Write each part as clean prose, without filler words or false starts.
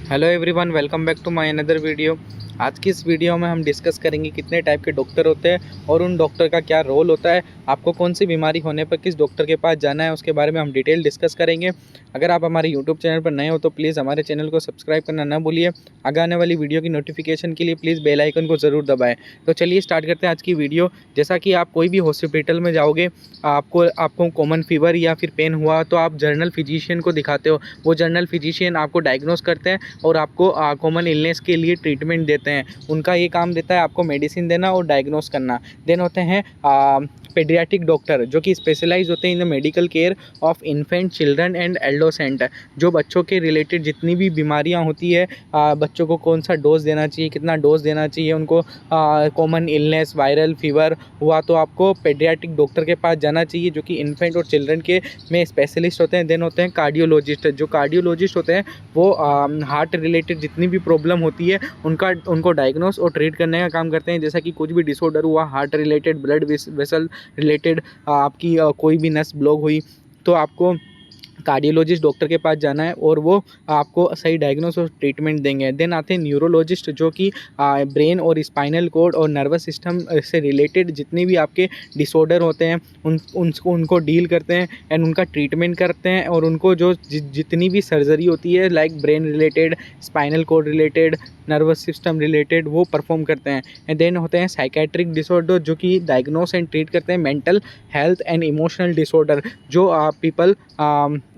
Hello everyone, welcome back to my another video. आज की इस वीडियो में हम डिस्कस करेंगे कितने टाइप के डॉक्टर होते हैं और उन डॉक्टर का क्या रोल होता है। आपको कौन सी बीमारी होने पर किस डॉक्टर के पास जाना है उसके बारे में हम डिटेल डिस्कस करेंगे। अगर आप हमारे यूट्यूब चैनल पर नए हो तो प्लीज़ हमारे चैनल को सब्सक्राइब करना ना भूलिए। आगे आने वाली वीडियो की नोटिफिकेशन के लिए प्लीज़ बेल आइकन को ज़रूर दबाएँ। तो चलिए स्टार्ट करते हैं आज की वीडियो। जैसा कि आप कोई भी हॉस्पिटल में जाओगे, आपको कॉमन फीवर या फिर पेन हुआ तो आप जनरल फिजिशियन को दिखाते हो। वो जनरल फिजिशियन आपको डायग्नोस करते हैं और आपको कॉमन इलनेस के लिए ट्रीटमेंट देते हैं। उनका ये काम देता है आपको मेडिसिन देना और डायग्नोस करना। देन होते हैं पेडियाट्रिक डॉक्टर, जो कि स्पेशलाइज होते हैं in the medical care of infant, children and adolescent. जो बच्चों के रिलेटेड जितनी भी बीमारियां होती है, बच्चों को कौन सा डोज देना चाहिए, कितना डोज देना चाहिए, उनको कॉमन इलनेस वायरल फीवर हुआ तो आपको पेडियाट्रिक डॉक्टर के पास जाना चाहिए, जो कि इन्फेंट और चिल्ड्रन के में स्पेशलिस्ट होते हैं। देन होते हैं कार्डियोलॉजिस्ट। जो कार्डियोलॉजिस्ट होते हैं वो हार्ट रिलेटेड जितनी भी प्रॉब्लम होती है उनको डायग्नोस और ट्रीट करने का काम करते हैं। जैसा कि कुछ भी डिसऑर्डर हुआ heart related, blood vessel related, आपकी कोई भी नस ब्लॉक हुई तो आपको कार्डियोलॉजिस्ट डॉक्टर के पास जाना है और वो आपको सही डायग्नोस और ट्रीटमेंट देंगे। देन आते हैं न्यूरोलॉजिस्ट, जो कि ब्रेन और स्पाइनल कोड और नर्वस सिस्टम से रिलेटेड जितने भी आपके डिसऑर्डर होते हैं उनको डील करते हैं एंड उनका ट्रीटमेंट करते हैं। और उनको जो जितनी भी सर्जरी होती है like brain related, spinal cord related, nervous system related, वो परफॉर्म करते हैं। एंड देन होते हैं साइकेट्रिक डिसऑर्डर, जो कि डायग्नोस एंड ट्रीट करते हैं mental health and emotional disorder. जो पीपल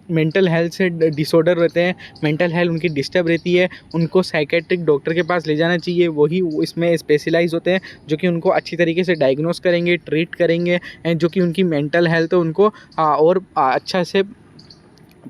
मेंटल हेल्थ से डिसऑर्डर रहते हैं, मेंटल हेल्थ उनकी डिस्टर्ब रहती है, उनको साइकेट्रिक डॉक्टर के पास ले जाना चाहिए। वही इसमें स्पेशलाइज होते हैं, जो कि उनको अच्छी तरीके से डायग्नोस करेंगे, ट्रीट करेंगे एंड जो कि उनकी मेंटल हेल्थ है उनको और अच्छा से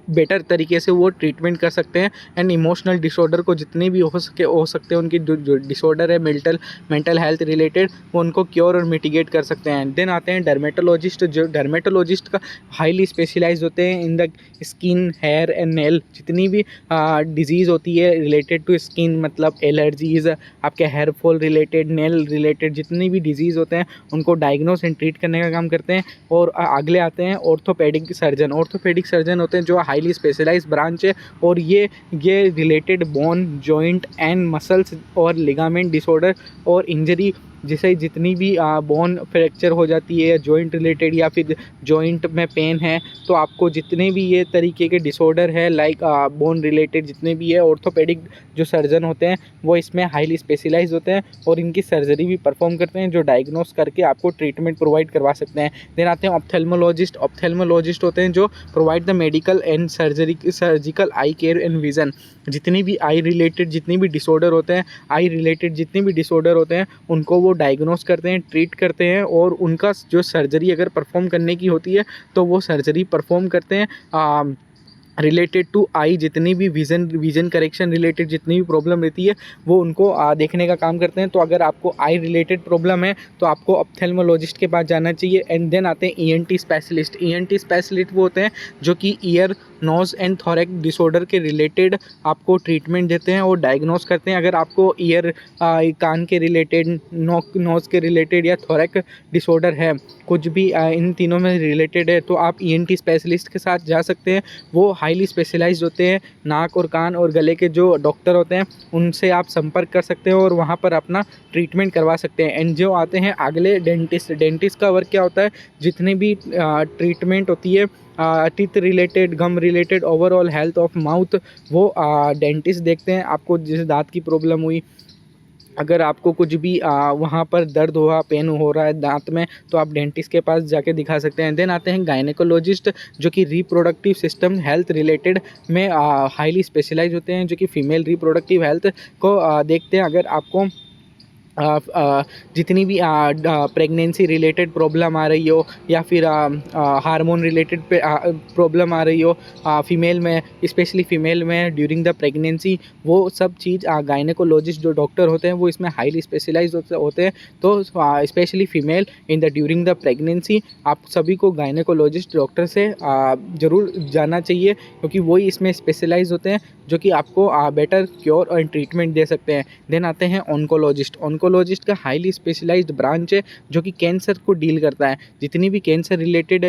बेटर तरीके से वो ट्रीटमेंट कर सकते हैं। एंड इमोशनल डिसऑर्डर को जितने भी हो सकते हैं, उनकी जो डिसऑर्डर है मेंटल हेल्थ रिलेटेड, वो उनको क्योर और मिटिगेट कर सकते हैं। देन आते हैं डर्मेटोलॉजिस्ट। जो डर्मेटोलॉजिस्ट का हाईली स्पेशलाइज होते हैं in the skin, hair and nail. जितनी भी डिजीज़ होती है रिलेटेड टू स्किन, मतलब एलर्जीज़, आपके hair fall related, nail related जितनी भी डिजीज़ होते हैं उनको डायग्नोस एंड ट्रीट करने का काम करते हैं। और अगले आते हैं ऑर्थोपेडिक सर्जन। ऑर्थोपेडिक सर्जन होते हैं जो हाईली स्पेशलाइज ब्रांच है और ये related bone, joint and muscles और लिगामेंट डिसऑर्डर और इंजरी, जिसे जितनी भी बोन फ्रैक्चर हो जाती है, जॉइंट रिलेटेड या फिर जॉइंट में पेन है, तो आपको जितने भी ये तरीके के डिसऑर्डर है लाइक बोन रिलेटेड जितने भी है, ऑर्थोपेडिक जो सर्जन होते हैं वो इसमें हाईली स्पेशलाइज होते हैं और इनकी सर्जरी भी परफॉर्म करते हैं, जो डायग्नोस करके आपको ट्रीटमेंट प्रोवाइड करवा सकते हैं। देन आते हैं ऑप्थेल्मोलॉजिस्ट। ऑप्थेल्मोलॉजिस्ट होते हैं जो provide the medical and surgical I care and vision. जितनी भी आई रिलेटेड जितनी भी डिसऑर्डर होते हैं, आई रिलेटेड जितने भी डिसऑर्डर होते हैं उनको वो डायग्नोस करते हैं, ट्रीट करते हैं और उनका जो सर्जरी अगर परफॉर्म करने की होती है तो वो सर्जरी परफॉर्म करते हैं। रिलेटेड टू आई जितनी भी विज़न करेक्शन रिलेटेड जितनी भी प्रॉब्लम रहती है वो उनको देखने का काम करते हैं। तो अगर आपको आई रिलेटेड प्रॉब्लम है तो आपको ऑप्थेल्मोलॉजिस्ट के पास जाना चाहिए। एंड देन आते हैं ईएनटी स्पेशलिस्ट। ईएनटी स्पेशलिस्ट वो होते हैं जो कि ईयर, नोज़ एंड थोरैक डिसऑर्डर के रिलेटेड आपको ट्रीटमेंट देते हैं और डायग्नोस करते हैं। अगर आपको ईयर, कान के रिलेटेड, नोज़ के रिलेटेड या थोरैक डिसऑर्डर है, कुछ भी इन तीनों में रिलेटेड है, तो आप ईएनटी स्पेशलिस्ट के साथ जा सकते हैं। वो हाईली स्पेशलाइज्ड होते हैं। नाक और कान और गले के जो डॉक्टर होते हैं उनसे आप संपर्क कर सकते हैं और वहाँ पर अपना ट्रीटमेंट करवा सकते हैं। एंड जो आते हैं अगले डेंटिस्ट। डेंटिस्ट का वर्क क्या होता है, जितनी भी ट्रीटमेंट होती है teeth related, gum related, overall health of mouth, वो डेंटिस्ट देखते हैं। आपको जैसे दांत की प्रॉब्लम हुई, अगर आपको कुछ भी वहाँ पर दर्द हुआ, पेन हो रहा है दांत में, तो आप डेंटिस्ट के पास जाके दिखा सकते हैं। देन आते हैं गायनेकोलॉजिस्ट, जो कि रिप्रोडक्टिव सिस्टम हेल्थ रिलेटेड में हाईली स्पेशलाइज होते हैं, जो कि फीमेल रिप्रोडक्टिव हेल्थ को देखते हैं। अगर आपको जितनी भी प्रेगनेंसी रिलेटेड प्रॉब्लम आ रही हो या फिर हार्मोन रिलेटेड प्रॉब्लम आ रही हो फीमेल में, स्पेशली फीमेल में ड्यूरिंग द प्रेगनेंसी, वो सब चीज़ गायनेकोलॉजिस्ट जो डॉक्टर होते हैं वो इसमें हाईली स्पेशलाइज होते हैं। तो specially female in the during the pregnancy आप सभी को गायनेकोलॉजिस्ट डॉक्टर से ज़रूर जाना चाहिए, क्योंकि वही इसमें स्पेशलाइज होते हैं जो कि आपको बेटर क्योर और ट्रीटमेंट दे सकते हैं। देन आते हैं ऑन्कोलॉजिस्ट। ऑन्कोलॉजिस्ट का हाईली स्पेशलाइज्ड ब्रांच है जो कि कैंसर को डील करता है। जितनी भी कैंसर रिलेटेड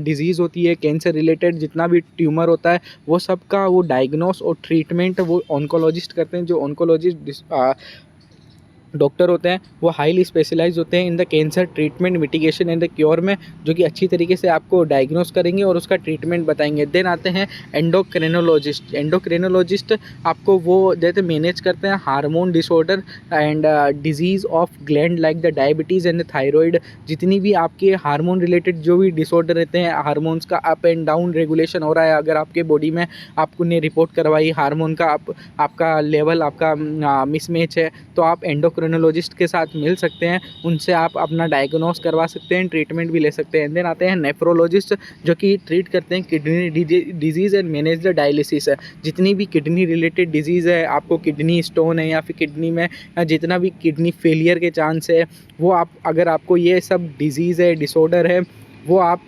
डिजीज़ होती है, कैंसर रिलेटेड जितना भी ट्यूमर होता है, वो सब का वो डायग्नोस और ट्रीटमेंट वो ऑन्कोलॉजिस्ट करते हैं। जो ऑन्कोलॉजिस्ट डॉक्टर होते हैं वो हाईली स्पेशलाइज होते हैं in the cancer treatment, mitigation and the cure में, जो कि अच्छी तरीके से आपको डायग्नोस करेंगे और उसका ट्रीटमेंट बताएंगे। देन आते हैं एंडोक्रिनोलॉजिस्ट। एंडोक्रिनोलॉजिस्ट आपको वो जैसे मैनेज करते हैं hormone disorder and disease of gland like the diabetes and thyroid. जितनी भी आपके हार्मोन रिलेटेड जो भी डिसऑर्डर रहते हैं, हार्मोन्स का अप एंड डाउन रेगुलेशन हो रहा है, अगर आपके बॉडी में आपने रिपोर्ट करवाई हार्मोन का आपका लेवल आपका मिसमैच है, तो आप एंडोक्रिनोलॉजिस्ट के साथ मिल सकते हैं। उनसे आप अपना डायग्नोस करवा सकते हैं, ट्रीटमेंट भी ले सकते हैं। देन आते हैं नेफ्रोलॉजिस्ट, जो कि ट्रीट करते हैं kidney disease and manage the dialysis है। जितनी भी किडनी रिलेटेड डिजीज़ है, आपको किडनी स्टोन है या फिर किडनी में जितना भी किडनी फेलियर के चांस है, वो आप अगर आपको ये सब डिजीज़ है, डिसऑर्डर है, वो आप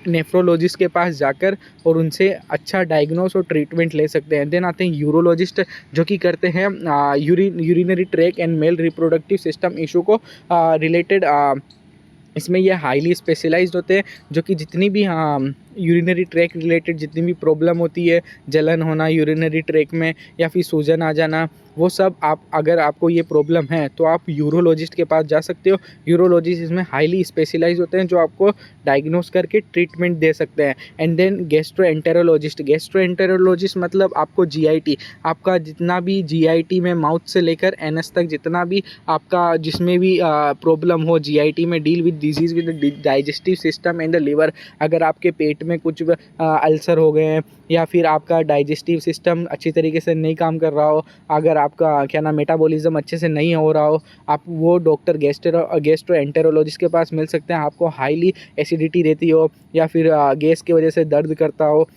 नेफ्रोलॉजिस्ट के पास जाकर और उनसे अच्छा डायग्नोस और ट्रीटमेंट ले सकते हैं। देन आते हैं यूरोलॉजिस्ट, जो कि करते हैं urinary track and male reproductive system issue को रिलेटेड। इसमें ये हाईली स्पेशलाइज्ड होते हैं, जो कि जितनी भी यूरिनरी ट्रैक रिलेटेड जितनी भी प्रॉब्लम होती है, जलन होना यूरिनरी ट्रैक में या फिर सूजन आ जाना, वो सब आप अगर आपको ये प्रॉब्लम है तो आप यूरोलॉजिस्ट के पास जा सकते हो। यूरोलॉजिस्ट इसमें हाईली स्पेशलाइज होते हैं, जो आपको डायग्नोस करके ट्रीटमेंट दे सकते हैं। And then gastroenterologist. गैस्ट्रोएंटेरोलॉजिस्ट मतलब आपको जीआईटी, आपका जितना भी जीआईटी में माउथ से लेकर एनएस तक जितना भी आपका जिसमें भी प्रॉब्लम हो जीआईटी में, deal with disease with digestive system and the liver. अगर आपके पेट में कुछ अल्सर हो गए हैं या फिर आपका डाइजेस्टिव सिस्टम अच्छी तरीके से नहीं काम कर रहा हो, अगर आपका क्या नाम मेटाबॉलिज्म अच्छे से नहीं हो रहा हो, आप वो डॉक्टर गैस्ट्रोएंटेरोलॉजिस्ट के पास मिल सकते हैं। आपको हाईली एसिडिटी रहती हो या फिर गैस की वजह से दर्द करता हो,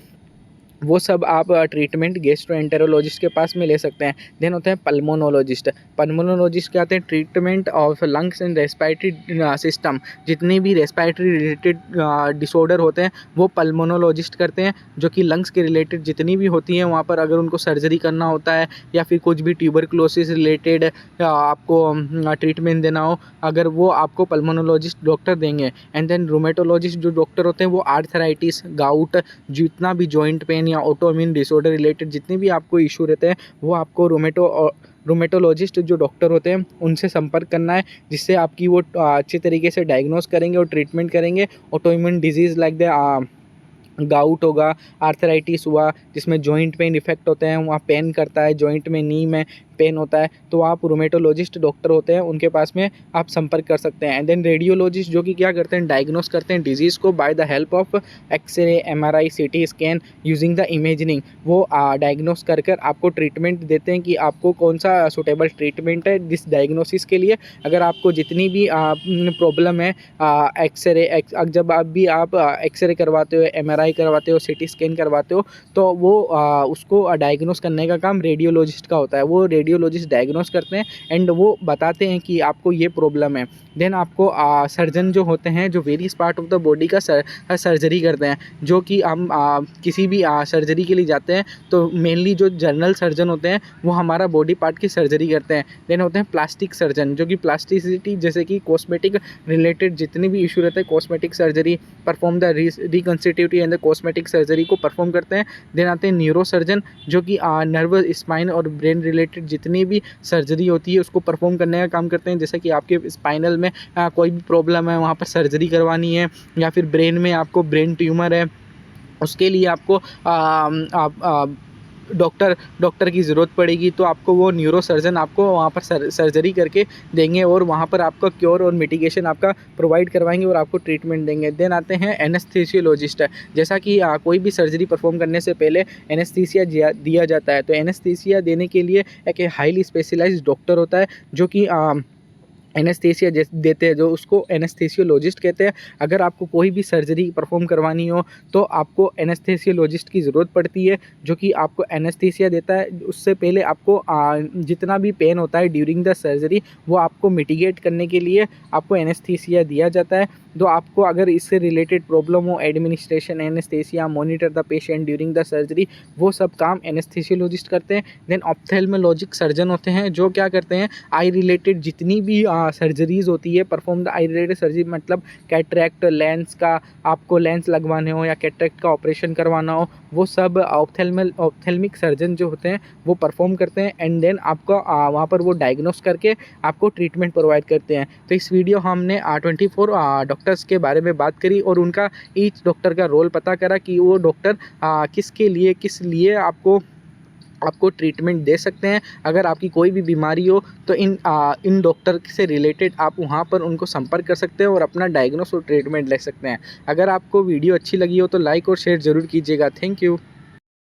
वो सब आप ट्रीटमेंट गैस्ट्रोएंटेरोलॉजिस्ट के पास में ले सकते हैं। देन होते हैं पल्मोनोलॉजिस्ट। पल्मोनोलॉजिस्ट क्या आते हैं, treatment of lungs and respiratory system. जितने भी रेस्पिरेटरी रिलेटेड डिसऑर्डर होते हैं वो पल्मोनोलॉजिस्ट करते हैं, जो कि लंग्स के रिलेटेड जितनी भी होती हैं, वहाँ पर अगर उनको सर्जरी करना होता है या फिर कुछ भी ट्यूबरक्लोसिस रिलेटेड आपको ट्रीटमेंट देना हो, अगर वो आपको पल्मोनोलॉजिस्ट डॉक्टर देंगे। एंड देन रूमेटोलॉजिस्ट जो डॉक्टर होते हैं वो आर्थराइटिस, गाउट, जितना भी जॉइंट पेन या ऑटोइम्यून डिसऑर्डर रिलेटेड जितने भी आपको इशू रहते हैं, वो आपको रूमेटोलॉजिस्ट जो डॉक्टर होते हैं उनसे संपर्क करना है, जिससे आपकी वो अच्छे तरीके से डायग्नोस करेंगे और ट्रीटमेंट करेंगे। Autoimmune disease like the gout होगा, आर्थराइटिस हुआ, जिसमें जॉइंट पेन इफेक्ट होते हैं, वहाँ पेन करता है, जॉइंट में नी में पेन होता है, तो आप रूमेटोलॉजिस्ट डॉक्टर होते हैं उनके पास में आप संपर्क कर सकते हैं। एंड देन रेडियोलॉजिस्ट, जो कि क्या करते हैं, डायग्नोस करते हैं डिजीज़ को by the help of x-ray, MRI, CT scan using the imagining. वो डायग्नोस कर आपको ट्रीटमेंट देते हैं कि आपको कौन सा सुटेबल ट्रीटमेंट है दिस डायग्नोसिस के लिए। अगर आपको जितनी भी प्रॉब्लम है, एक्सरे जब आप एक्सरे करवाते हो, एमआरआई करवाते हो, सीटी स्कैन करवाते हो, तो वो उसको डायग्नोस करने का काम रेडियोलॉजिस्ट का होता है। वो रेडियोलॉजिस्ट डायग्नोस करते हैं एंड वो बताते हैं कि आपको ये प्रॉब्लम है। देन आपको सर्जन जो होते हैं, जो various part of the body का सर्जरी करते हैं, जो कि हम किसी भी सर्जरी के लिए जाते हैं तो मेनली जो जनरल सर्जन होते हैं वो हमारा बॉडी पार्ट की सर्जरी करते हैं। देन होते हैं प्लास्टिक सर्जन, जो कि प्लास्टिसिटी जैसे कि कॉस्मेटिक रिलेटेड जितने भी इशू रहते हैं, cosmetic surgery perform the reconstitutive and the cosmetic surgery को परफॉर्म करते हैं। देन आते हैं न्यूरो सर्जन, जो कि नर्वस, स्पाइन और ब्रेन रिलेटेड जितनी भी सर्जरी होती है उसको परफॉर्म करने का काम करते हैं। जैसे कि आपके स्पाइनल में कोई भी प्रॉब्लम है, वहाँ पर सर्जरी करवानी है, या फिर ब्रेन में आपको ब्रेन ट्यूमर है, उसके लिए आपको डॉक्टर की ज़रूरत पड़ेगी, तो आपको वो न्यूरो सर्जन आपको वहाँ पर सर्जरी करके देंगे और वहाँ पर आपका क्योर और मिटिगेशन आपका प्रोवाइड करवाएंगे और आपको ट्रीटमेंट देंगे। देन आते हैं एनेस्थीसियोलॉजिस्ट। जैसा कि कोई भी सर्जरी परफॉर्म करने से पहले एनेस्थीसिया दिया जाता है, तो एनेस्थीसिया देने के लिए एक हाईली स्पेशलाइज्ड डॉक्टर होता है, जो कि एनेस्थीसिया देते हैं, जो उसको एनेस्थीसियोलॉजिस्ट कहते हैं। अगर आपको कोई भी सर्जरी परफॉर्म करवानी हो तो आपको एनेस्थीसियोलॉजिस्ट की ज़रूरत पड़ती है, जो कि आपको एनेस्थीसिया देता है। उससे पहले आपको जितना भी पेन होता है ड्यूरिंग द सर्जरी, वो आपको मिटिगेट करने के लिए आपको एनेस्थीसिया दिया जाता है। तो आपको अगर इससे रिलेटेड प्रॉब्लम हो, administration anaesthesia, monitor the patient during the surgery, वो सब काम एनेस्थीसियोलॉजिस्ट करते हैं। देन ऑप्थेल्मोलॉजिक सर्जन होते हैं, जो क्या करते हैं, आई रिलेटेड जितनी भी सर्जरीज होती है, perform the I related surgery, मतलब कैटरैक्ट, लेंस का आपको लेंस लगवाने हो या कैटरैक्ट का ऑपरेशन करवाना हो, वो सब ऑप्थेल्मिक सर्जन जो होते हैं वो परफॉर्म करते हैं। एंड देन आपको वहाँ पर वो डायग्नोस करके आपको ट्रीटमेंट प्रोवाइड करते हैं। तो इस वीडियो हमने 24 डॉक्टर्स के बारे में बात करी और उनका ईच डॉक्टर का रोल पता करा कि वो डॉक्टर किस लिए आपको ट्रीटमेंट दे सकते हैं। अगर आपकी कोई भी बीमारी हो तो इन डॉक्टर से रिलेटेड आप वहाँ पर उनको संपर्क कर सकते हैं और अपना डायग्नोस और ट्रीटमेंट ले सकते हैं। अगर आपको वीडियो अच्छी लगी हो तो लाइक और शेयर ज़रूर कीजिएगा। Thank you.